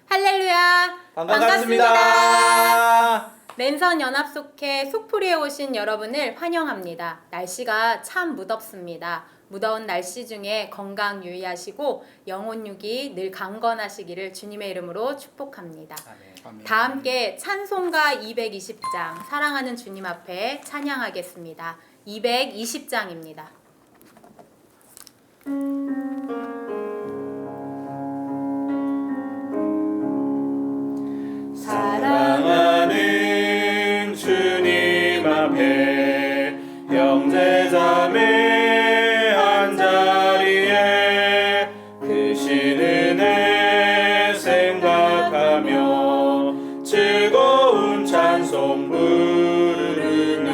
할렐루야! 반갑습니다. 랜선 연합속회 속풀이에 오신 여러분을 환영합니다. 날씨가 참 무덥습니다. 무더운 날씨 중에 건강 유의하시고 영혼 유기 늘 강건하시기를 주님의 이름으로 축복합니다. 아멘. 다 함께 찬송가 220장 사랑하는 주님 앞에 찬양하겠습니다. 220장입니다. 사랑하는 주님 앞에 형제자매 한자리에 크신 은혜 생각하며 즐거운 찬송 부르네.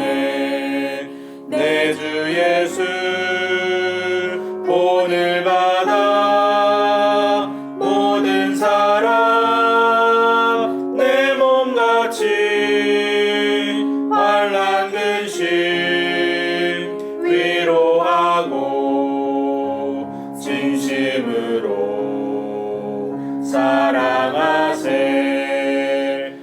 내 주 예수 본을 받아 모든 사람 내 몸같이 환난 근심 위로하고 진심으로 사랑하세.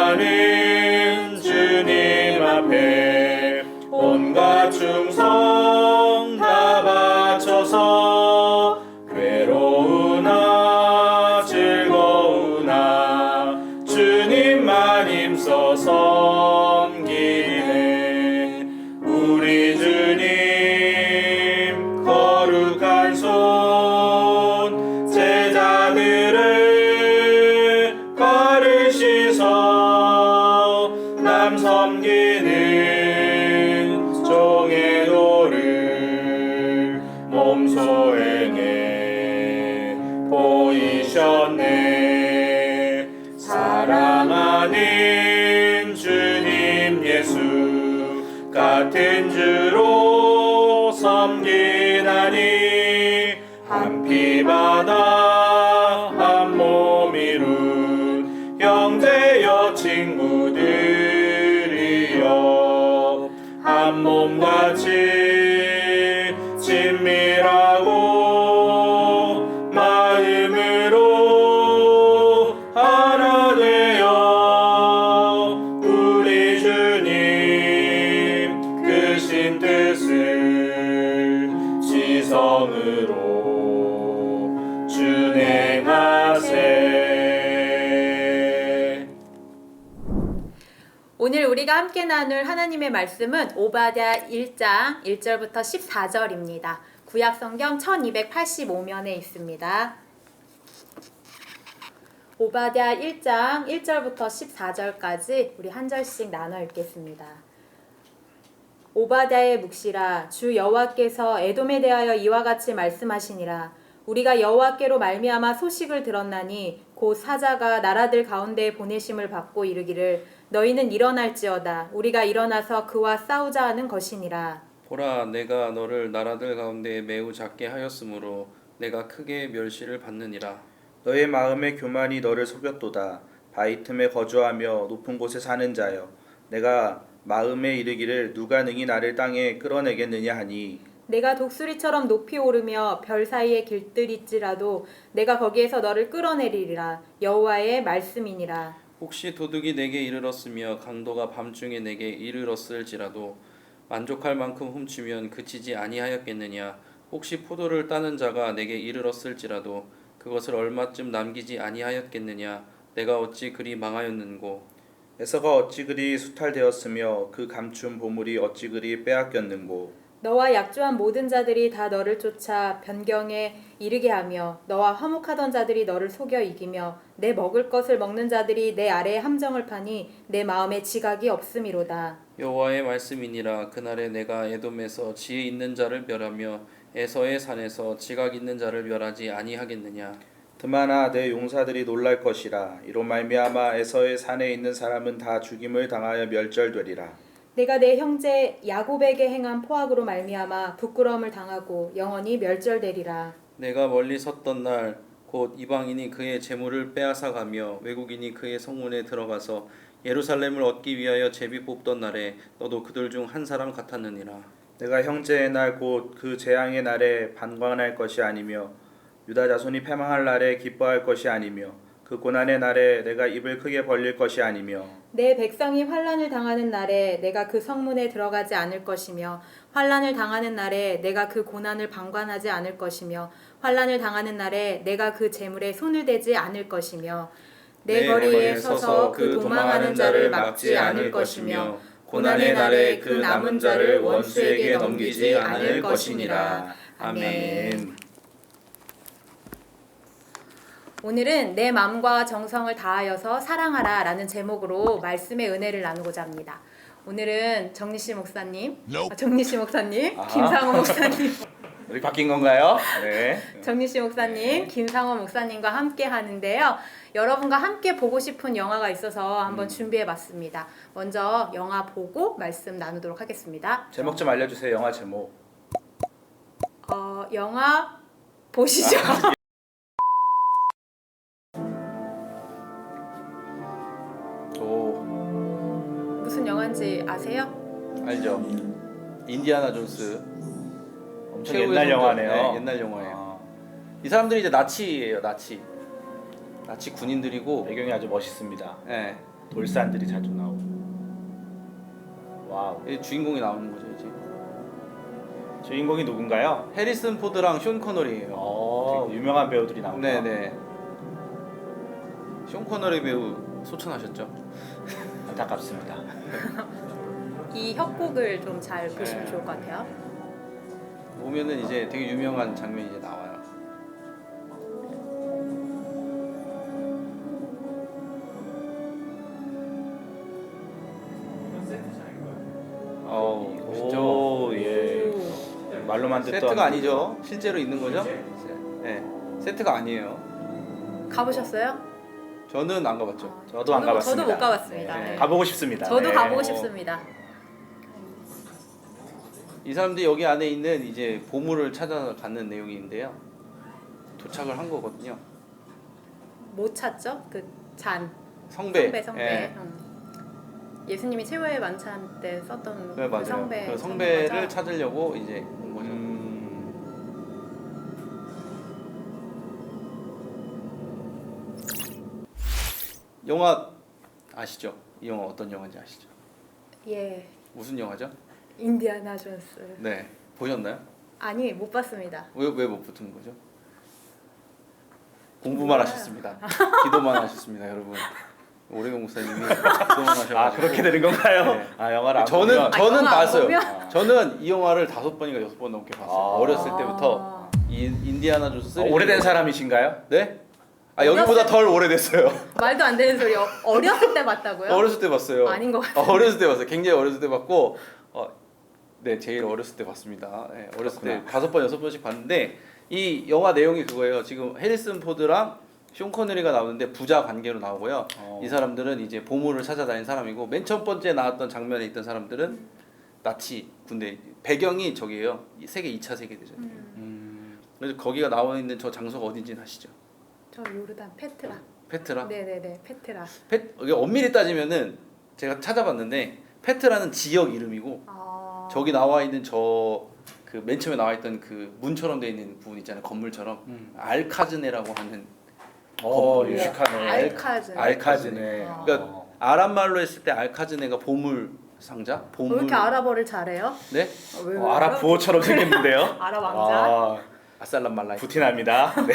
사랑하는 주님 앞에 온갖 충성 다 바쳐서 괴로우나 즐거우나 주님만 힘써 섬기네. 우리 주님 거룩한 손 제자들을 가르치서 남 섬기는 종의 도를 몸소 행해 보이셨네. 사랑하는 주님 예수 같은 주로 섬기나니 한 피 받아 한 몸 이룬 형제여 친구들이여 한 몸같이 친밀하고 마음으로 하나 되어 우리 주님 크신 뜻을 지성으로 준행하세. 오늘 우리가 함께 나눌 하나님의 말씀은 오바댜 1장 1절부터 14절입니다. 구약성경 1285면에 있습니다. 오바댜 1장 1절부터 14절까지 우리 한 절씩 나눠 읽겠습니다. 오바댜의 묵시라. 주 여호와께서 에돔에 대하여 이와 같이 말씀하시니라. 우리가 여호와께로 말미암아 소식을 들었나니 곧 사자가 나라들 가운데에 보내심을 받고 이르기를 너희는 일어날지어다. 우리가 일어나서 그와 싸우자 하는 것이니라. 보라, 내가 너를 나라들 가운데 매우 작게 하였으므로 내가 크게 멸시를 받느니라. 너의 마음의 교만이 너를 속였도다. 바위 틈에 거주하며 높은 곳에 사는 자여, 내가 마음에 이르기를 누가 능히 나를 땅에 끌어내겠느냐 하니 내가 독수리처럼 높이 오르며 별 사이에 길들일지라도 내가 거기에서 너를 끌어내리리라. 여호와의 말씀이니라. 혹시 도둑이 내게 이르렀으며 강도가 밤중에 내게 이르렀을지라도 만족할 만큼 훔치면 그치지 아니하였겠느냐. 혹시 포도를 따는 자가 내게 이르렀을지라도 그것을 얼마쯤 남기지 아니하였겠느냐. 내가 어찌 그리 망하였는고. 에서가 어찌 그리 수탈되었으며 그 감춘 보물이 어찌 그리 빼앗겼는고. 너와 약조한 모든 자들이 다 너를 쫓아 변경에 이르게 하며 너와 화목하던 자들이 너를 속여 이기며 내 먹을 것을 먹는 자들이 내 아래에 함정을 파니 내 마음에 지각이 없음이로다. 여호와의 말씀이니라. 그날에 내가 에돔에서 지혜 있는 자를 멸하며 에서의 산에서 지각 있는 자를 멸하지 아니하겠느냐. 드마나 내 용사들이 놀랄 것이라. 이로 말미암아 에서의 산에 있는 사람은 다 죽임을 당하여 멸절되리라. 내가 내 형제 야곱에게 행한 포악으로 말미암아 부끄러움을 당하고 영원히 멸절되리라. 내가 멀리 섰던 날 곧 이방인이 그의 재물을 빼앗아가며 외국인이 그의 성문에 들어가서 예루살렘을 얻기 위하여 제비 뽑던 날에 너도 그들 중 한 사람 같았느니라. 내가 형제의 날 곧 그 재앙의 날에 반관할 것이 아니며 유다 자손이 패망할 날에 기뻐할 것이 아니며 그 고난의 날에 내가 입을 크게 벌릴 것이 아니며 내 백성이 환난을 당하는 날에 내가 그 성문에 들어가지 않을 것이며 환난을 당하는 날에 내가 그 고난을 방관하지 않을 것이며 환난을 당하는 날에 내가 그 재물에 손을 대지 않을 것이며 내 거리에 서서 그 도망하는 자를 막지 않을 것이며 고난의 날에 그 남은 자를 원수에게 넘기지 않을 것이니라. 아멘. 오늘은 내 마음과 정성을 다하여서 사랑하라 라는 제목으로 말씀의 은혜를 나누고자 합니다. 오늘은 정리씨 목사님, 정리씨 목사님, 김상호 목사님, 우리 바뀐 건가요? 네. 정리씨 목사님, 김상호 목사님과 함께 하는데요. 여러분과 함께 보고 싶은 영화가 있어서 한번 준비해봤습니다. 먼저 영화 보고 말씀 나누도록 하겠습니다. 제목 좀 알려주세요. 영화 제목. 영화 보시죠. 오, 무슨 영화인지 아세요? 알죠? 인디아나 존스. 엄청 최후의 옛날 성전. 영화네요. 네, 옛날 영화예요. 이 사람들이 이제 나치예요, 나치. 나치 군인들이고. 배경이 아주 멋있습니다. 네, 돌산들이 자주 나오고. 와우. 이 주인공이 나오는 거죠 이제. 주인공이 누군가요? 해리슨 포드랑 쇼 코너리예요. 유명한 배우들이 나오고. 네네. 쇼 코너리 배우 소천하셨죠? 안타깝습니다. 이 협곡을 좀 잘 보시면 네. 좋을 것 같아요. 보면은 이제 되게 유명한 장면이 이제 나와요. 멋있죠? 오, 예. 말로만 듣던 세트가 아니죠? 실제로 있는 거죠? 네, 세트가 아니에요. 가보셨어요? 저는 안 가봤죠. 저도 안 가봤습니다. 저도 못 가봤습니다. 네. 네. 가보고 싶습니다. 저도 네. 가보고 싶습니다. 이 사람들이 여기 안에 있는 이제 보물을 찾아가는 내용인데요. 도착을 한 거거든요. 못 찾죠? 그 잔. 성배. 성배. 예. 예수님이 최후의 만찬 때 썼던 네, 그 맞아요. 성배. 그 찾는 성배를 거죠? 찾으려고 이제 온 거죠. 영화 아시죠? 이 영화 어떤 영화인지 아시죠? 예. 무슨 영화죠? 인디아나 존스. 네. 보셨나요? 아니 못 봤습니다. 왜 못 붙은 거죠? 공부만 하셨습니다. 기도만 하셨습니다, 여러분. 오래경 목사님이 기도만 하셔가지고. 아, 그렇게 되는 건가요? 네. 아, 영화를 안 저는 보면- 저는 영화 안 봤어요. 보면? 저는 이 영화를 5번인가 6번 넘게 봤어요. 아. 어렸을 때부터 이 인디아나 존스 3. 오래된 사람이신가요? 네? 아, 여기보다 덜 오래됐어요. 말도 안 되는 소리. 어렸을 때 봤다고요? 어렸을 때 봤어요. 아닌 것 같아요. 어렸을 때 봤어요. 굉장히 어렸을 때 봤고, 네, 제일 어렸을 때 봤습니다. 네, 어렸을 때 5번, 6번씩 봤는데 이 영화 내용이 그거예요. 지금 해리슨 포드랑 쇼 코너리가 나오는데 부자 관계로 나오고요. 이 사람들은 이제 보물을 찾아다니는 사람이고 맨 첫 번째 나왔던 장면에 있던 사람들은 나치 군대 배경이 저기예요. 세계 2차 세계대전. 그래서 거기가 나와 있는 저 장소가 어딘지는 아시죠? 저 요르단 페트라. 페트라. 네네네 페트라. 이게 엄밀히 따지면은 제가 찾아봤는데 페트라는 지역 이름이고 저기 나와 있는 저 그 맨 처음에 나와 있던 그 문처럼 돼 있는 부분 있잖아요. 건물처럼 알카즈네라고 하는 건물이에요. 유식하네. 알카즈네. 알카즈네. 그러니까 아랍 말로 했을 때 알카즈네가 보물 상자? 왜 보물. 이렇게 아랍어를 잘해요? 네? 왜 아랍 부호처럼 생겼는데요. 아랍 왕자? 아, 아살람 말라이. 부티납니다. 네.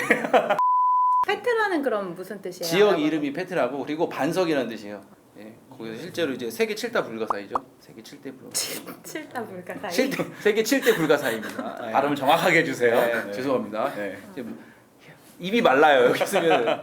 페트라는 그럼 무슨 뜻이에요? 지역 아랍어로? 이름이 페트라고 그리고 반석이라는 뜻이에요. 예. 거기서 실제로 이제 세계 7다 불가사이죠. 세계 7대 불가사이. 칠다 불가사이. 세계 7대 불가사입니다. 예. 발음을 정확하게 해주세요. 네, 네. 죄송합니다. 네. 지금 입이 말라요. 여기 있으면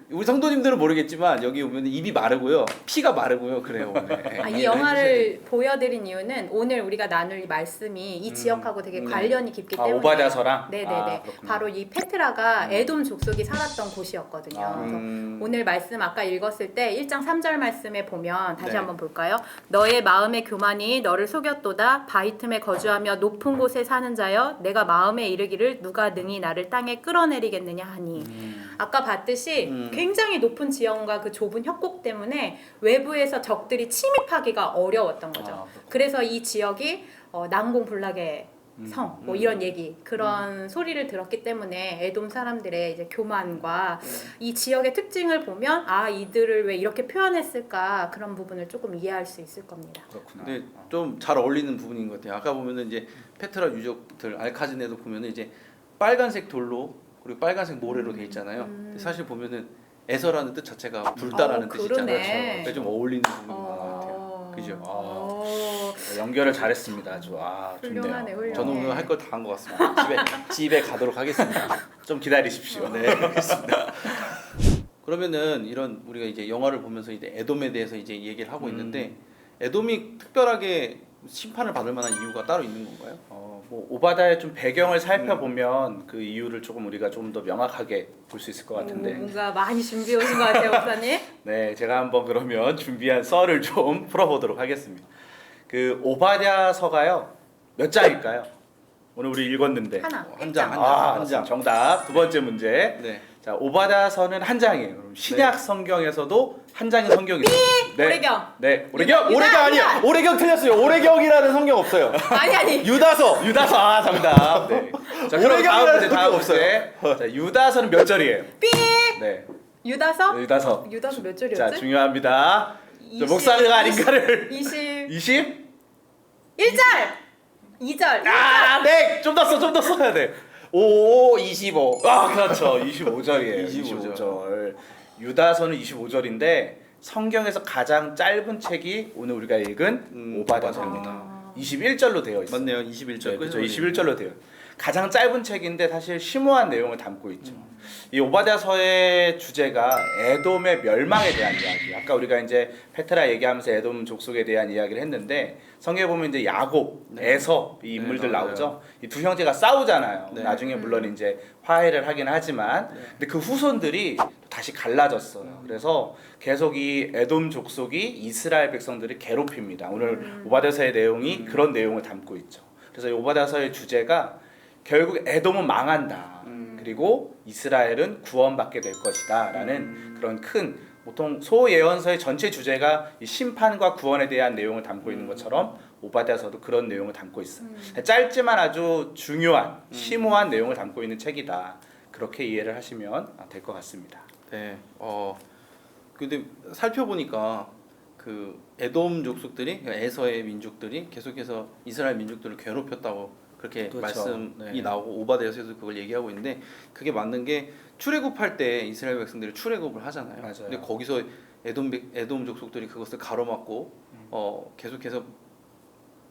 우리 성도님들은 모르겠지만 여기 오면 입이 마르고요, 피가 마르고요, 그래요. 네. 이 영화를 보여드린 이유는 오늘 우리가 나눌 이 말씀이 이 지역하고 되게 관련이 깊기 때문에. 오바댜서랑? 네네네. 아, 그렇구나. 바로 이 페트라가 에돔 족속이 살았던 곳이었거든요. 그래서 오늘 말씀 아까 읽었을 때 1장 3절 말씀에 보면 다시 네. 한번 볼까요? 너의 마음의 교만이 너를 속였도다. 바위 틈에 거주하며 높은 곳에 사는 자여 내가 마음에 이르기를 누가 능히 나를 땅에 끌어내리겠느냐 하니. 아까 봤듯이 굉장히 높은 지형과 그 좁은 협곡 때문에 외부에서 적들이 침입하기가 어려웠던 거죠. 그래서 이 지역이 난공불락의 성, 뭐 이런 얘기 그런 소리를 들었기 때문에 에돔 사람들의 이제 교만과 이 지역의 특징을 보면 아 이들을 왜 이렇게 표현했을까 그런 부분을 조금 이해할 수 있을 겁니다. 그렇구나. 근데 좀 잘 어울리는 부분인 것 같아요. 아까 보면은 이제 페트라 유적들 알카즈네도 보면은 이제 빨간색 돌로 그리고 빨간색 모래로 돼 있잖아요. 근데 사실 보면은 에서라는 뜻 자체가 불다라는 뜻이잖아요. 그러네. 그래서 좀 어울리는 부분인 것 같아요. 그죠? 연결을 잘했습니다. 아주 훌륭하네, 좋네요. 훌륭해. 저는 오늘 할 거 다 한 것 같습니다. 집에 가도록 하겠습니다. 좀 기다리십시오. 네, 알겠습니다. 그러면은 이런 우리가 이제 영화를 보면서 이제 에돔에 대해서 이제 얘기를 하고 있는데 에돔이 특별하게 심판을 받을 만한 이유가 따로 있는 건가요? 뭐 오바다의 좀 배경을 살펴보면 그 이유를 조금 우리가 좀 더 명확하게 볼 수 있을 것 같은데. 뭔가 많이 준비해 오신 것 같아요, 목사님. 네, 제가 한번 그러면 준비한 썰을 좀 풀어보도록 하겠습니다. 그 오바댜서가요 몇 장일까요? 오늘 우리 읽었는데 하나, 한 한 장, 장. 한 장. 정답. 두 번째 문제. 네. 자, 오바댜서는 한 장이에요. 그럼 신약 성경에서도 한 장의 성경이 있어요. 오래경. 네, 오래경. 유다, 오래경 아니에요. 유다. 오래경 틀렸어요. 오래경이라는 성경 없어요. 아니. 유다서. 정답. 네. 자, 그럼 다음 문제, 다음 문제. 자, 유다서는 몇 절이에요? 삐. 네. 유다서? 유다서. 유다서 몇 절이었지? 자, 중요합니다. 자, 목사가 아닌가를 20. 20? 1절. 2절. 네. 좀 더 써야 돼. 5, 25. 그렇죠. 25절이에요. 25 25절. 유다서는 25절인데 성경에서 가장 짧은 책이 오늘 우리가 읽은 오바댜서입니다. 21절로 되어 있어요. 맞네요. 21절. 네, 그렇죠. 21절로 돼요. 가장 짧은 책인데 사실 심오한 내용을 담고 있죠. 이 오바댜서의 주제가 에돔의 멸망에 대한 이야기. 아까 우리가 이제 페트라 얘기하면서 에돔 족속에 대한 이야기를 했는데 성경에 보면 이제 야곱, 에서 이 인물들 맞아요. 나오죠. 이 두 형제가 싸우잖아요. 네. 나중에 물론 이제 화해를 하긴 하지만 근데 그 후손들이 다시 갈라졌어요. 그래서 계속 이 에돔 족속이 이스라엘 백성들을 괴롭힙니다. 오늘 오바댜서의 내용이 그런 내용을 담고 있죠. 그래서 이 오바댜서의 주제가 결국 에돔은 망한다. 그리고 이스라엘은 구원받게 될 것이다라는 그런 큰 보통 소예언서의 전체 주제가 이 심판과 구원에 대한 내용을 담고 있는 것처럼 오바댜서도 그런 내용을 담고 있어요. 짧지만 아주 중요한 심오한 내용을 담고 있는 책이다. 그렇게 이해를 하시면 될 것 같습니다. 네. 근데 살펴보니까 그 에돔 족속들이 그러니까 에서의 민족들이 계속해서 이스라엘 민족들을 괴롭혔다고 그렇게 그렇죠. 말씀이 네. 나오고 오바댜서에서 그걸 얘기하고 있는데 그게 맞는 게 출애굽할 때 이스라엘 백성들이 출애굽을 하잖아요. 맞아요. 근데 거기서 에돔 족속들이 그것을 가로막고 계속해서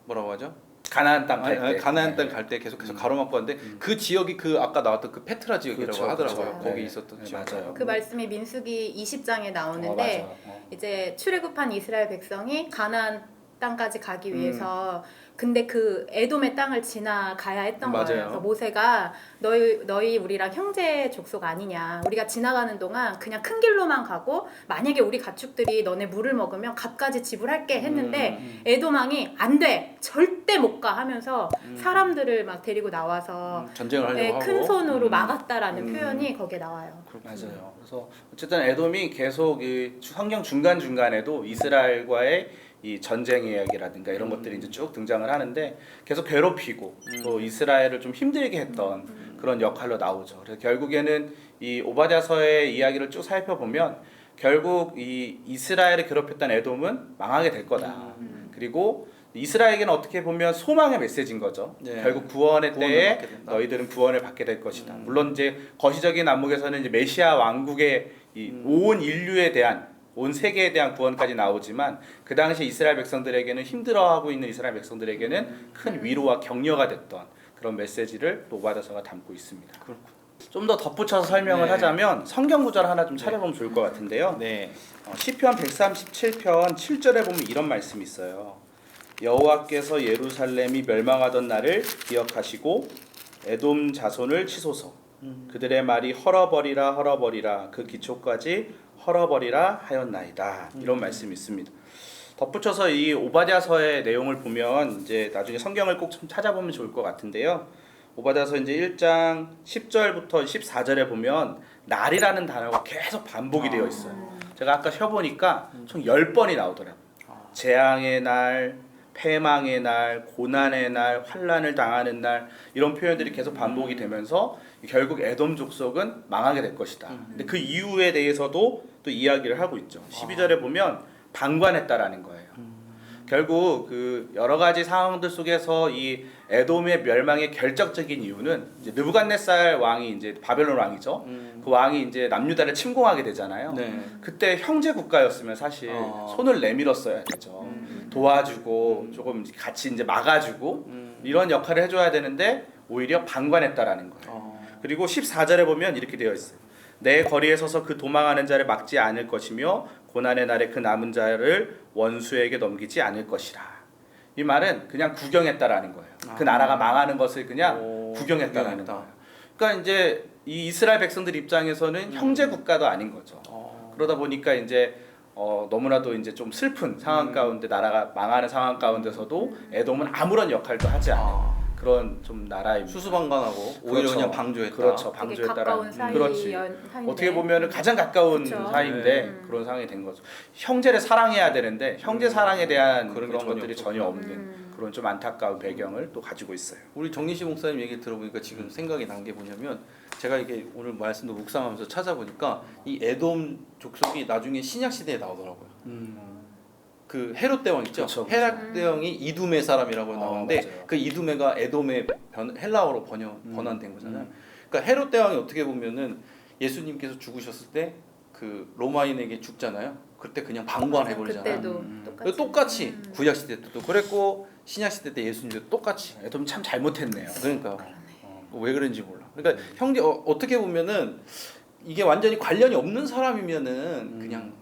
뭐라고 하죠? 가나안 땅 갈 때. 가나안 땅 갈 때 계속해서 가로막고 하는데 그 지역이 그 아까 나왔던 그 페트라 지역이라고 그렇죠, 하더라고요. 그렇죠. 거기 네. 있었던 네, 지역. 맞아요. 그 말씀이 민수기 20장에 나오는데 맞아요. 이제 출애굽한 이스라엘 백성이 가나안 땅까지 가기 위해서 근데 그 에돔의 땅을 지나가야 했던 맞아요. 거예요. 그래서 모세가 너희 우리랑 형제 족속 아니냐. 우리가 지나가는 동안 그냥 큰 길로만 가고 만약에 우리 가축들이 너네 물을 먹으면 값까지 지불할게 했는데 에돔 왕이 안 돼. 절대 못 가 하면서 사람들을 막 데리고 나와서 전쟁을 하려고 하고 큰 손으로 막았다라는 표현이 거기에 나와요. 맞아요. 그래서 어쨌든 에돔이 계속 이 성경 중간 중간에도 이스라엘과의 이 전쟁 이야기라든가 이런 것들이 이제 쭉 등장을 하는데 계속 괴롭히고 또 이스라엘을 좀 힘들게 했던 그런 역할로 나오죠. 그래서 결국에는 이 오바댜서의 이야기를 쭉 살펴보면 결국 이 이스라엘을 괴롭혔던 에돔은 망하게 될 거다. 그리고 이스라엘에게는 어떻게 보면 소망의 메시지인 거죠. 네. 결국 구원의 구원을 때에 받게 된다. 너희들은 구원을 받게 될 것이다. 물론 이제 거시적인 안목에서는 이제 메시아 왕국의 이 온 인류에 대한 온 세계에 대한 구원까지 나오지만 그 당시 이스라엘 백성들에게는 힘들어하고 있는 이스라엘 백성들에게는 큰 위로와 격려가 됐던 그런 메시지를 오바댜서가 담고 있습니다. 좀 더 덧붙여서 설명을 네. 하자면 성경 구절 하나 좀 찾아보면 좋을 것 같은데요. 네. 시편 137편 7절에 보면 이런 말씀이 있어요. 여호와께서 예루살렘이 멸망하던 날을 기억하시고 에돔 자손을 치소서. 그들의 말이 헐어버리라 그 기초까지 헐어버리라 하였나이다. 이런 말씀이 있습니다. 덧붙여서 이 오바댜서의 내용을 보면 이제 나중에 성경을 꼭 좀 찾아보면 좋을 것 같은데요. 오바댜서 이제 1장 10절부터 14절에 보면 날이라는 단어가 계속 반복이 되어 있어요. 제가 아까 쉬어보니까 총 10번이 나오더라고요. 재앙의 날, 패망의 날, 고난의 날, 환난을 당하는 날 이런 표현들이 계속 반복이 되면서 결국 에돔 족속은 망하게 될 것이다. 근데 그 이유에 대해서도 또 이야기를 하고 있죠. 12절에 보면 방관했다라는 거예요. 결국 그 여러 가지 상황들 속에서 이 에돔의 멸망의 결정적인 이유는 이제 느부갓네살 왕이 이제 바벨론 왕이죠. 그 왕이 이제 남유다를 침공하게 되잖아요. 네. 그때 형제 국가였으면 사실 손을 내밀었어야 되죠. 도와주고 조금 같이 이제 막아주고 이런 역할을 해줘야 되는데 오히려 방관했다라는 거예요. 그리고 14절에 보면 이렇게 되어 있어요. 내 거리에 서서 그 도망하는 자를 막지 않을 것이며 고난의 날에 그 남은 자를 원수에게 넘기지 않을 것이라. 이 말은 그냥 구경했다라는 거예요. 그 나라가 망하는 것을 그냥 구경했다라는 거예요. 그러니까 이제 이 이스라엘 백성들 입장에서는 형제 국가도 아닌 거죠. 그러다 보니까 이제 너무나도 이제 좀 슬픈 상황 가운데 나라가 망하는 상황 가운데서도 에돔은 아무런 역할도 하지 않은 그런 좀 나라입니다. 수수방관하고 오히려 그렇죠. 그냥 방조했다. 그렇죠. 되게 가까운 방조했다라는. 사이 그렇지. 사이인데. 어떻게 보면은 가장 가까운 그쵸. 사이인데 그런 상황이 된 거죠. 형제를 사랑해야 되는데 형제 사랑에 대한 그런 그런 게 전혀 것들이 전혀 없었구나. 없는 그런 좀 안타까운 배경을 또 가지고 있어요. 우리 정리시 목사님 얘기 들어보니까 지금 생각이 난 게 뭐냐면 제가 이게 오늘 말씀도 묵상하면서 찾아보니까 이 에돔 족속이 나중에 신약 시대에 나오더라고요. 그 헤롯 대왕 있죠. 그쵸, 그쵸. 헤롯 대왕이 이두메 사람이라고 나오는데 맞아요. 그 이두메가 에돔의 헬라어로 번안된 거잖아요. 그러니까 헤롯 대왕이 어떻게 보면은 예수님께서 죽으셨을 때 그 로마인에게 죽잖아요. 그때 그냥 방관해 버리잖아요. 그때도 똑같이 구약 시대 때도 그랬고 신약 시대 때 예수님도 똑같이. 에돔 참 잘못했네요. 그러니까 왜 그런지 몰라. 그러니까 형제 어떻게 보면은 이게 완전히 관련이 없는 사람이면은 그냥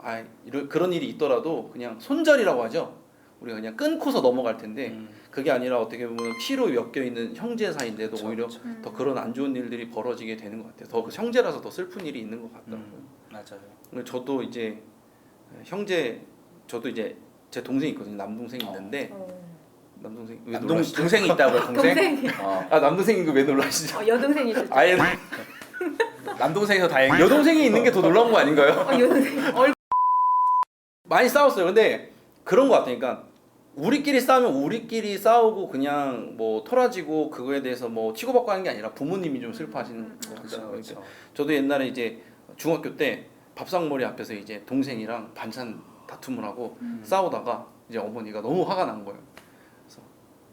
그런 일이 있더라도 그냥 손절이라고 하죠. 우리가 그냥 끊고서 넘어갈 텐데 그게 아니라 어떻게 보면 피로 엮여 있는 형제 사이인데도 그쵸, 오히려 그쵸. 더 그런 안 좋은 일들이 벌어지게 되는 것 같아요. 더 형제라서 더 슬픈 일이 있는 것 같더라고요. 맞아요. 근데 저도 이제 저도 이제 제 동생이 있거든요. 남동생이 있는데 남동생 왜 놀라시죠? 동생이 있다고요, 동생? 동생이. 남동생인 거 왜 놀라시죠? 여동생이시죠? 아예 남동생에서 다행히 여동생이 있는 게 더 놀라운 거 아닌가요? 여동생. 많이 싸웠어요. 근데 그런 거 같아요. 그러니까 우리끼리 싸우면 우리끼리 싸우고 그냥 뭐 토라지고 그거에 대해서 뭐 치고받고 하는 게 아니라 부모님이 좀 슬퍼하시는 것 같아요. 그렇죠. 저도 옛날에 이제 중학교 때 밥상머리 앞에서 이제 동생이랑 반찬 다툼을 하고 싸우다가 이제 어머니가 너무 화가 난 거예요. 그래서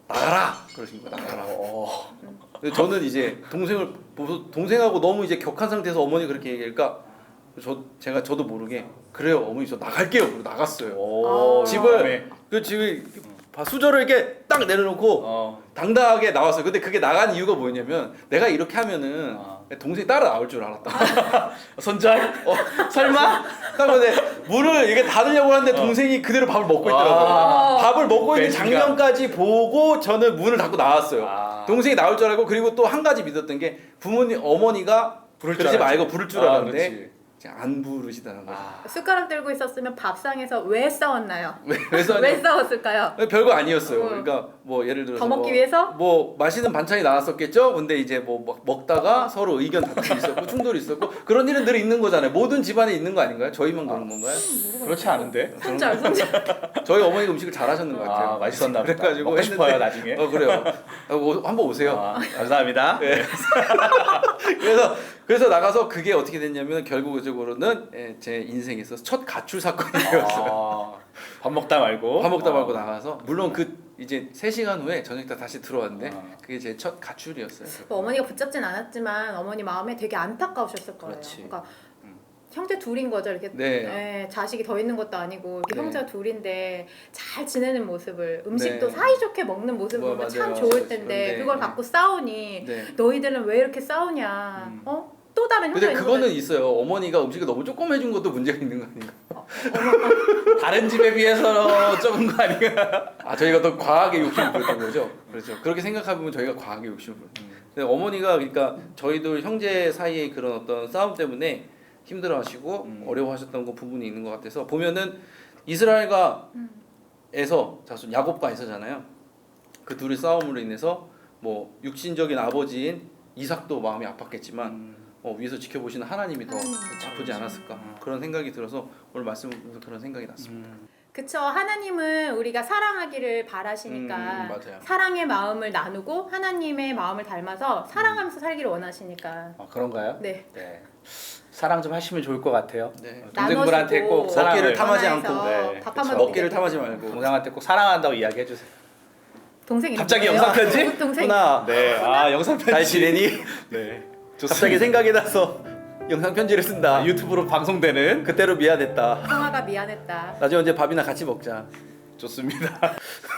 나가라 그러신 거예요. 나가라. 근데 저는 이제 동생을 보고 동생하고 너무 이제 격한 상태에서 어머니 그렇게 얘기하니까 저도 모르게 그래요 어머니 저 나갈게요. 그리고 나갔어요. 집을 수저를 이렇게 딱 내려놓고 당당하게 나왔어요. 근데 그게 나간 이유가 뭐였냐면 내가 이렇게 하면은 동생이 따라 나올 줄 알았다. 손절? 설마? 하는데 물을 이게 닫으려고 하는데 동생이 그대로 밥을 먹고 있더라고요. 밥을 먹고 있는 배신감. 장면까지 보고 저는 문을 닫고 나왔어요. 동생이 나올 줄 알고 그리고 또 한 가지 믿었던 게 어머니가 그러지 말고 부를 줄 알았는데 안 부르시다는 거죠. 숟가락 들고 있었으면 밥상에서 왜 싸웠나요? 그래서 왜 싸웠을까요? 별거 아니었어요. 그러니까 뭐 예를 들어서 더 먹기 위해서? 뭐 맛있는 반찬이 나왔었겠죠. 근데 이제 뭐 먹다가 서로 의견 다툼이 있었고 충돌이 있었고 그런 일은 늘 있는 거잖아요. 모든 집안에 있는 거 아닌가요? 저희만 그런 건가요? 그렇지 않은데? 손절. 저희 어머니가 음식을 잘하시는 것 같아요. 맛있었나 보다. 그래가지고 먹고 싶어요, 했는데, 나중에. 그래요. 한번 오세요. 감사합니다. 네. 그래서 나가서 그게 어떻게 됐냐면 결국적으로는 제 인생에서 첫 가출 사건이 되었어요. 밥 먹다 말고. 밥 먹다 말고 나가서 물론 이제 3시간 후에 저녁 때 다시 들어왔는데 그게 제 첫 가출이었어요. 어머니가 붙잡진 않았지만 어머니 마음에 되게 안타까우셨을 거예요. 그렇지. 그러니까 형제 둘인 거죠. 이렇게 네. 자식이 더 있는 것도 아니고 이렇게 네. 형제 둘인데 잘 지내는 모습을 음식도 네. 사이좋게 먹는 모습을 뭐, 보면 참 맞아요. 좋을 텐데 그런데, 그걸 갖고 싸우니 네. 너희들은 왜 이렇게 싸우냐? 또 다른 형제가 근데 있는 그거는 거잖아요. 있어요. 어머니가 음식을 너무 조금 해준 것도 문제가 있는 거 아닌가? 다른 집에 비해서 적은 거 아닌가? 저희가 더 과하게 욕심을 부렸던 거죠. 그렇죠. 그렇게 생각해보면 저희가 과하게 욕심을 부렸죠. 근데 어머니가 그러니까 저희도 형제 사이의 그런 어떤 싸움 때문에 힘들어하시고 어려워하셨던 그 부분이 있는 것 같아서 보면은 이스라엘과 자손 야곱과 에서잖아요. 그 둘의 싸움으로 인해서 뭐 육신적인 아버지인 이삭도 마음이 아팠겠지만 위에서 지켜보시는 하나님이 더 아프지 않았을까 그런 생각이 들어서 오늘 말씀을 보면서 그런 생각이 났습니다. 그쵸. 하나님은 우리가 사랑하기를 바라시니까 맞아요. 사랑의 마음을 나누고 하나님의 마음을 닮아서 사랑하면서 살기를 원하시니까. 그런가요? 네. 네. 사랑 좀 하시면 좋을 것 같아요. 네. 동생분한테 나눠주고 꼭 사랑을 어깨를 탐하지 않고. 전화해서 네, 밥 그쵸. 한번 어깨를 탐하지 말고. 동생한테 꼭 사랑한다고 이야기해 주세요. 동생 갑자기 있는 거예요? 영상 편지? 누구 동생? 훈아, 네. 영상 편지. 잘 지내니? 네. 갑자기 생각이 나서 영상 편지를 쓴다. 유튜브로 방송되는 그때로 미안했다. 성화가 미안했다. 나중에 언제 밥이나 같이 먹자. 좋습니다.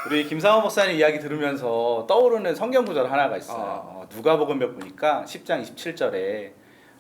우리 김상호 목사님 이야기 들으면서 떠오르는 성경 구절 하나가 있어요. 누가복음에 보니까 10장 27절에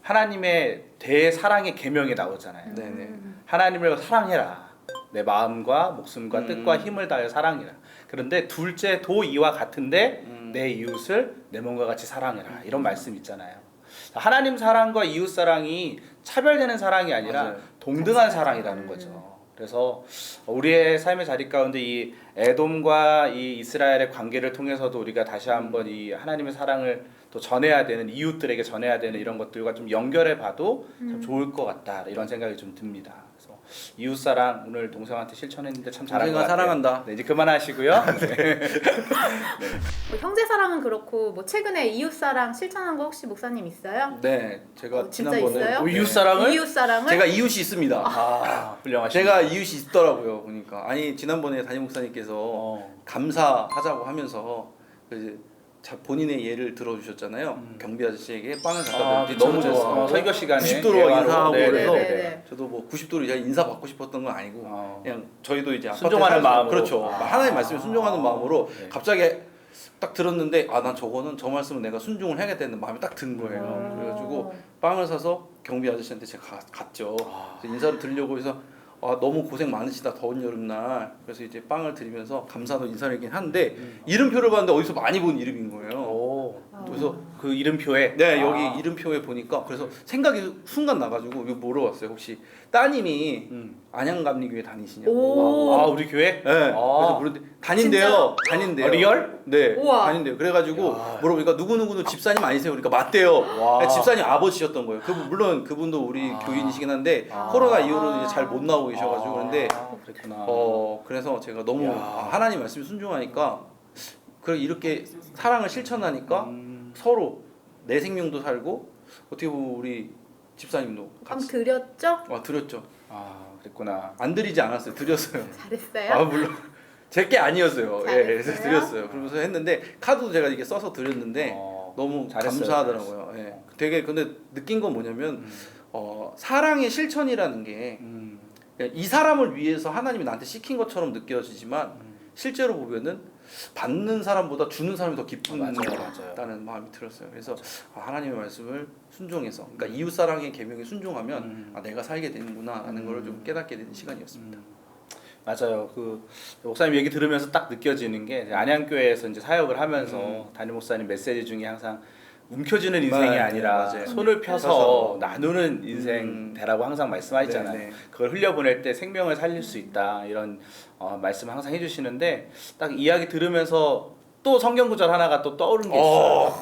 하나님의 대사랑의 계명이 나오잖아요. 네네. 하나님을 사랑해라. 내 마음과 목숨과 뜻과 음. 힘을 다하여 사랑해라. 그런데 둘째 도 이와 같은데 내 이웃을 내 몸과 같이 사랑해라. 이런 말씀 있잖아요. 하나님 사랑과 이웃 사랑이 차별되는 사랑이 아니라 맞아요. 동등한 사랑이라는 거죠. 그래서 우리의 삶의 자리 가운데 이 에돔과 이 이스라엘의 관계를 통해서도 우리가 다시 한번 이 하나님의 사랑을 또 전해야 되는, 이웃들에게 전해야 되는 이런 것들과 좀 연결해 봐도 참 좋을 것 같다, 이런 생각이 좀 듭니다. 그래서 이웃 사랑 오늘 동생한테 실천했는데 참 잘한 것 동생아 같아요. 사랑한다. 네, 이제 그만하시고요. 네. 뭐 형제 사랑은 그렇고 뭐 최근에 이웃 사랑 실천한 거 혹시 목사님 있어요? 네, 제가 진짜 지난번에 있어요? 이웃 사랑을 이웃 사랑을? 제가 이웃이 있습니다. 훌륭하십니다. 제가 이웃이 있더라고요. 보니까 아니 지난번에 담임 목사님께서 어. 감사하자고 하면서 본인의 예를 들어주셨잖아요. 경비 아저씨에게 빵을 갖다 줬는데 너무 좋았어요. 설교 시간에 90도로 대화로. 인사하고 네, 그래서 네, 네. 네. 저도 뭐 90도로 인사 받고 싶었던 건 아니고 그냥 저희도 이제 아파트에 순종하는 살면서- 마음으로. 그렇죠. 하나님 말씀에 순종하는 마음으로 네. 갑자기 딱 들었는데 난 저거는 저 말씀은 내가 순종을 해야겠다는 마음이 딱 든 거예요. 오. 그래가지고 빵을 사서 경비 아저씨한테 제가 갔죠. 그래서 인사를 드리려고 해서 너무 고생 많으시다 더운 여름날. 그래서 이제 빵을 드리면서 감사도 인사를 하긴 하는데 이름표를 봤는데 어디서 많이 본 이름인 거예요. 오. 그래서 그 이름표에 네 여기 이름표에 보니까 그래서 생각이 순간 나가지고 이거 물어봤어요. 혹시 따님이 안양감리교회 다니시냐고. 오. 우리 교회? 네. 그래서 물었는데 다닌대요. 다닌대요. 리얼? 네. 우와. 다닌대요. 그래가지고 야. 물어보니까 누구누구는 집사님 아니세요? 그러니까 맞대요. 와. 집사님 아버지셨던 거예요. 물론 그분도 우리 교인이시긴 한데 코로나 이후로는 이제 잘 못 나오고 계셔가지고 그런데 그랬구나. 그래서 제가 너무 야. 하나님 말씀이 순종하니까 이렇게 사랑을 실천하니까 서로 내 생명도 살고 어떻게 보면 우리 집사님도 빵 같이 드렸죠? 드렸죠. 그랬구나. 안 드리지 않았어요. 드렸어요. 잘했어요? 물론 제 게 아니었어요. 예, 잘했어요? 그래서 드렸어요. 그러면서 했는데 카드도 제가 이렇게 써서 드렸는데 너무 잘했어요, 감사하더라고요. 예. 되게 근데 느낀 건 뭐냐면 사랑의 실천이라는 게 이 사람을 위해서 하나님이 나한테 시킨 것처럼 느껴지지만 실제로 보면은 받는 사람보다 주는 사람이 더 기쁜 맞아요. 다는 마음이 들었어요. 그래서 하나님의 말씀을 순종해서, 그러니까 이웃 사랑의 계명에 순종하면 내가 살게 되는구나라는 걸 좀 깨닫게 되는 시간이었습니다. 맞아요. 그 목사님 얘기 들으면서 딱 느껴지는 게 안양교회에서 이제 사역을 하면서 담임 목사님 메시지 중에 항상 움켜쥐는 인생이 네, 아니라 맞아요. 손을 펴서 나누는 인생 되라고 항상 말씀하시잖아요. 네, 네. 그걸 흘려보낼 때 생명을 살릴 수 있다, 이런 말씀 항상 해주시는데 딱 이야기 들으면서 또 성경 구절 하나가 또 떠오른 게 있어요.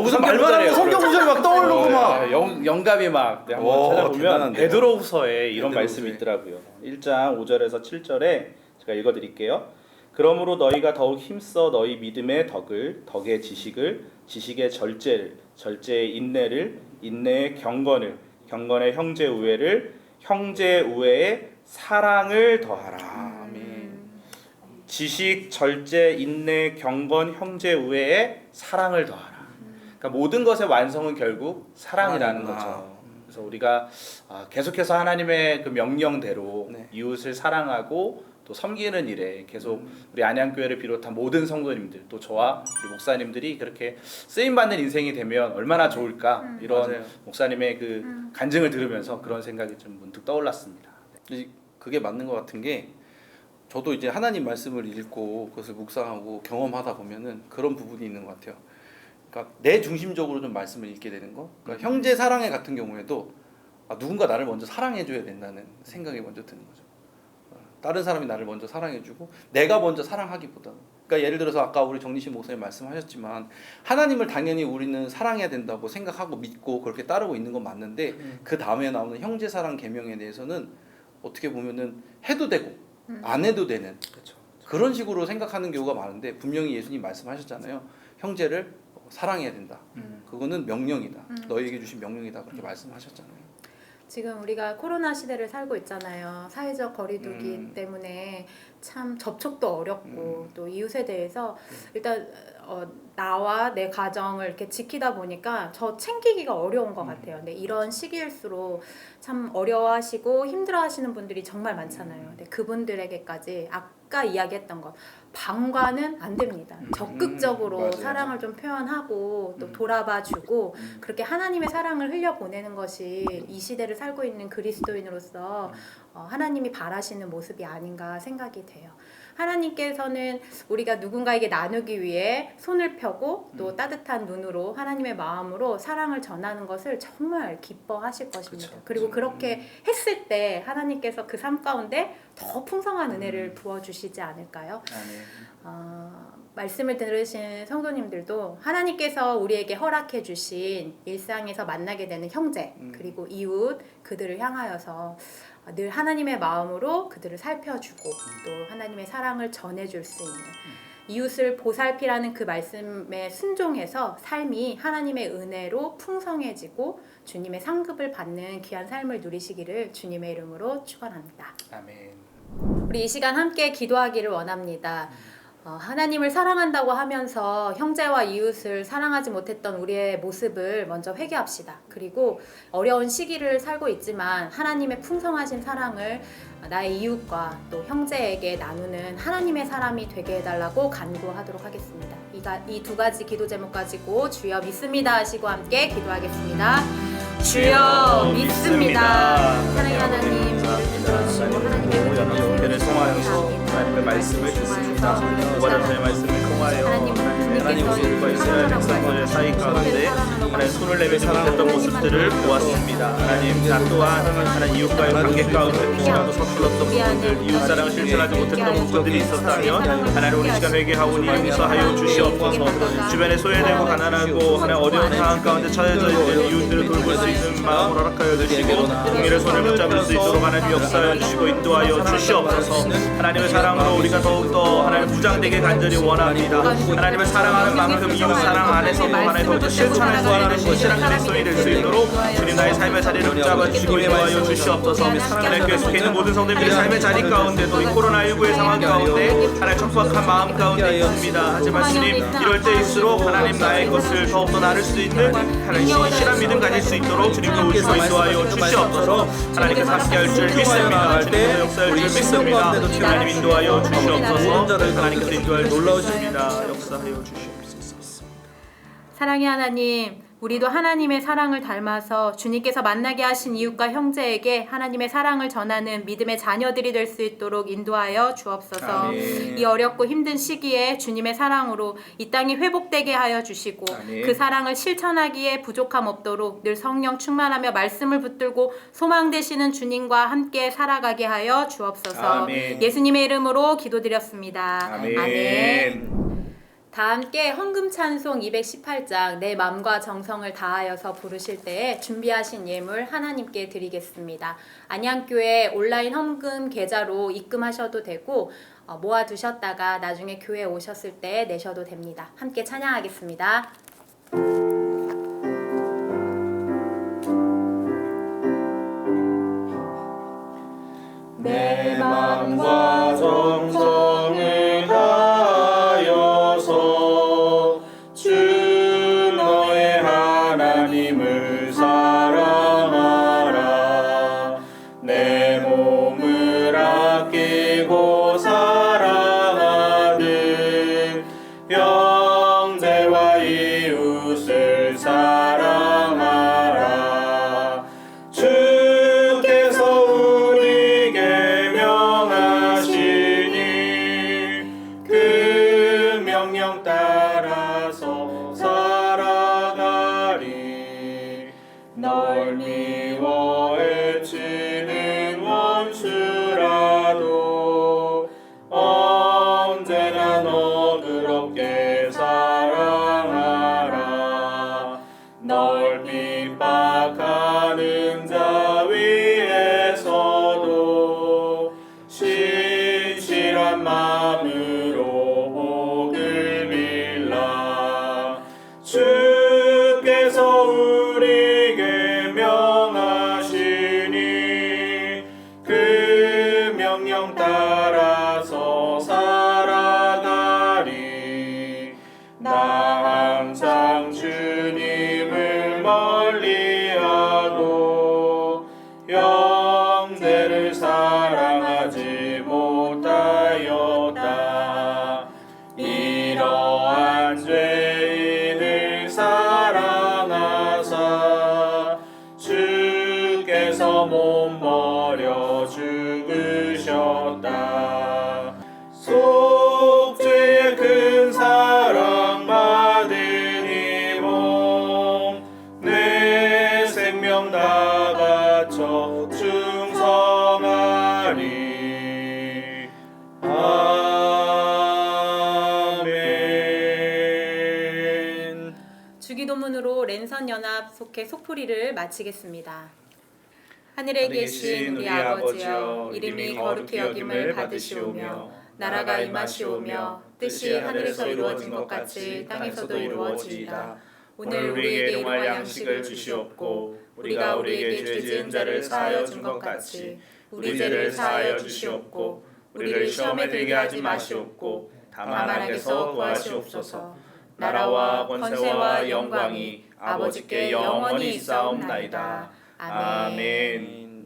무슨 말만 하면 성경 구절이 막 떠오르고 막. 영감이 막 한번 찾아보면 대단한데요. 베드로후서에 이런 말씀이 베드로후서에. 있더라고요. 1장 5절에서 7절에 제가 읽어드릴게요. 그러므로 너희가 더욱 힘써 너희 믿음의 덕을, 덕의 지식을, 지식의 절제를, 절제의 인내를, 인내의 경건을, 경건의 형제 우애를, 형제 우애의 사랑을 더하라. 아멘. 지식, 절제, 인내, 경건, 형제 우애의 사랑을 더하라. 그러니까 모든 것의 완성은 결국 사랑이라는 거죠. 그래서 우리가 계속해서 하나님의 그 명령대로 네. 이웃을 사랑하고 또 섬기는 일에 계속 우리 안양교회를 비롯한 모든 성도님들, 또 저와 우리 목사님들이 그렇게 쓰임 받는 인생이 되면 얼마나 좋을까, 이런 맞아요. 목사님의 그 간증을 들으면서 그런 생각이 좀 문득 떠올랐습니다. 그게 맞는 것 같은 게 저도 이제 하나님 말씀을 읽고 그것을 묵상하고 경험하다 보면은 그런 부분이 있는 것 같아요. 그러니까 내 중심적으로 좀 말씀을 읽게 되는 거. 그러니까 형제 사랑회 같은 경우에도 누군가 나를 먼저 사랑해줘야 된다는 생각이 먼저 드는 거죠. 다른 사람이 나를 먼저 사랑해주고 내가 먼저 사랑하기보다는. 그러니까 예를 들어서 아까 우리 정리신 목사님 말씀하셨지만 하나님을 당연히 우리는 사랑해야 된다고 생각하고 믿고 그렇게 따르고 있는 건 맞는데 그 다음에 나오는 형제 사랑 계명에 대해서는 어떻게 보면은 해도 되고 안 해도 되는 그렇죠. 그런 식으로 생각하는 경우가 많은데 분명히 예수님 말씀하셨잖아요. 형제를 사랑해야 된다. 그거는 명령이다. 너희에게 주신 명령이다. 그렇게 말씀하셨잖아요. 지금 우리가 코로나 시대를 살고 있잖아요. 사회적 거리두기 때문에 참 접촉도 어렵고 또 이웃에 대해서 일단 나와 내 가정을 이렇게 지키다 보니까 저 챙기기가 어려운 것 같아요. 근데 이런 시기일수록 참 어려워하시고 힘들어하시는 분들이 정말 많잖아요. 근데 그분들에게까지 아까 이야기했던 것 방관은 안 됩니다. 적극적으로 맞아요. 사랑을 좀 표현하고 또 돌아봐주고 그렇게 하나님의 사랑을 흘려보내는 것이 이 시대를 살고 있는 그리스도인으로서 하나님이 바라시는 모습이 아닌가 생각이 돼요. 하나님께서는 우리가 누군가에게 나누기 위해 손을 펴고 또 따뜻한 눈으로 하나님의 마음으로 사랑을 전하는 것을 정말 기뻐하실 것입니다. 그쵸. 그리고 그렇게 했을 때 하나님께서 그 삶 가운데 더 풍성한 은혜를 부어주시지 않을까요? 말씀을 들으신 성도님들도 하나님께서 우리에게 허락해 주신 일상에서 만나게 되는 형제 그리고 이웃 그들을 향하여서 늘 하나님의 마음으로 그들을 살펴주고 또 하나님의 사랑을 전해줄 수 있는 이웃을 보살피라는 그 말씀에 순종해서 삶이 하나님의 은혜로 풍성해지고 주님의 상급을 받는 귀한 삶을 누리시기를 주님의 이름으로 축원합니다. 아멘. 우리 이 시간 함께 기도하기를 원합니다. 하나님을 사랑한다고 하면서 형제와 이웃을 사랑하지 못했던 우리의 모습을 먼저 회개합시다. 그리고 어려운 시기를 살고 있지만 하나님의 풍성하신 사랑을 나의 이웃과 또 형제에게 나누는 하나님의 사람이 되게 해달라고 간구하도록 하겠습니다. 이 두 가지 기도 제목 가지고 주여 믿습니다 하시고 함께 기도하겠습니다. 주여 믿습니다. 사랑의 하나님, 우리를 들어주시고 하나님의 은혜를 통하여서 하나님의 말씀을 듣습니다. 오바다서의 말씀을 통하여 하나님 우리들과 이스라엘 백성들의 사이 가운데 하나님 손을 내밀지 못했던 모습들을 보았습니다. 하나님 나 또한 하나님 이웃과의 관계 가운데 혹시라도 서툴렀던 부분들 이웃 사랑을 실천하지 못했던 부분들이 있었다면 하나님 우리 시간 회개하오니 용서하여 주시옵소서. 주변에 소외되고 가난하고 하나님 어려운 상황 가운데 처해져 있는 이웃들을 돌볼 수 있는 마음을 허락하여 주시고 동일의 손을 붙잡을 수 있도록 하나님 역사하여 주시고 인도하여 주시옵소서. 하나님의 사랑으로 우리가 더욱더 하나님 부장되게 간절히 원합니다. 하나님을 사랑하는 만큼 이웃 사랑 안에서도 하나님 더욱더 실천할 수 있는 신실한 그리스도인이 될 수 있도록 주님 나의 삶의 자리를 붙잡아 주시고 인도하여 주시옵소서. 하나님 교회 속에 있는 모든 성도님들의 삶의 자리 가운데도 이 코로나19의 상황 가운데 하나님 척박한 마음 가운데 있습니다. 하지만 주님 이럴 때일수록 하나님 나의 것을 더욱더 나눌 수 있는 하나님 신실한 믿음 가질 수 있도록 주님 도우시고 인도하여 주시옵소서. 하나님께서 함께 할 줄 믿습니다. 주님께서 역사할 줄 믿습니다. 하나님 인도하여 주시옵소서. 하나님께서 인도하여 주십니다. 역사하여 주시옵소서. 사랑의 하나님, 우리도 하나님의 사랑을 닮아서 주님께서 만나게 하신 이웃과 형제에게 하나님의 사랑을 전하는 믿음의 자녀들이 될 수 있도록 인도하여 주옵소서. 아멘. 이 어렵고 힘든 시기에 주님의 사랑으로 이 땅이 회복되게 하여 주시고 아멘. 그 사랑을 실천하기에 부족함 없도록 늘 성령 충만하며 말씀을 붙들고 소망 되시는 주님과 함께 살아가게 하여 주옵소서. 아멘. 예수님의 이름으로 기도드렸습니다. 아멘. 다 함께 헌금 찬송 218장 내 맘과 정성을 다하여서 부르실 때에 준비하신 예물 하나님께 드리겠습니다. 안양교회 온라인 헌금 계좌로 입금하셔도 되고 모아두셨다가 나중에 교회 오셨을 때 내셔도 됩니다. 함께 찬양하겠습니다. 내 맘과 정성을 다하여서 주 너의 하나님을 사랑하라. 내 몸을 아끼고 사랑하듯 형제와 이웃을 사랑하라. 주께서 우리에게 명하시니 그 명령 따라서 살아가리. 널 미워 해치는 원수라도 언제나 너 그렇게 사랑하라. 널 핍박하는 자 위에서도 신실하게 멀리하고 형제를 사랑하지 못하였다. 이러한 죄인을 사랑하사 주께서 몸버려 죽으셨다. 속죄의 큰 사랑 받으니 몸내 생명 다 바쳐 충성하리. 아멘. 주기도문으로 랜선 연합 속회 속풀이를 마치겠습니다. 하늘에 계신 우리 아버지여, 이름이 거룩히 여김을 받으시오며 나라가 임하시오며 뜻이 하늘에서 이루어진 것 같이 땅에서도 이루어지이다. 오늘 우리에게 일용할 양식을 주시옵고 우리가 우리에게 죄 지은 자를 사하여 준 것 같이 우리 죄를 사하여 주시옵고 우리를 시험에 들게 하지 마시옵고 다만 악에서 구하시옵소서. 나라와 권세와 영광이 아버지께 영원히 있사옵나이다. 아멘.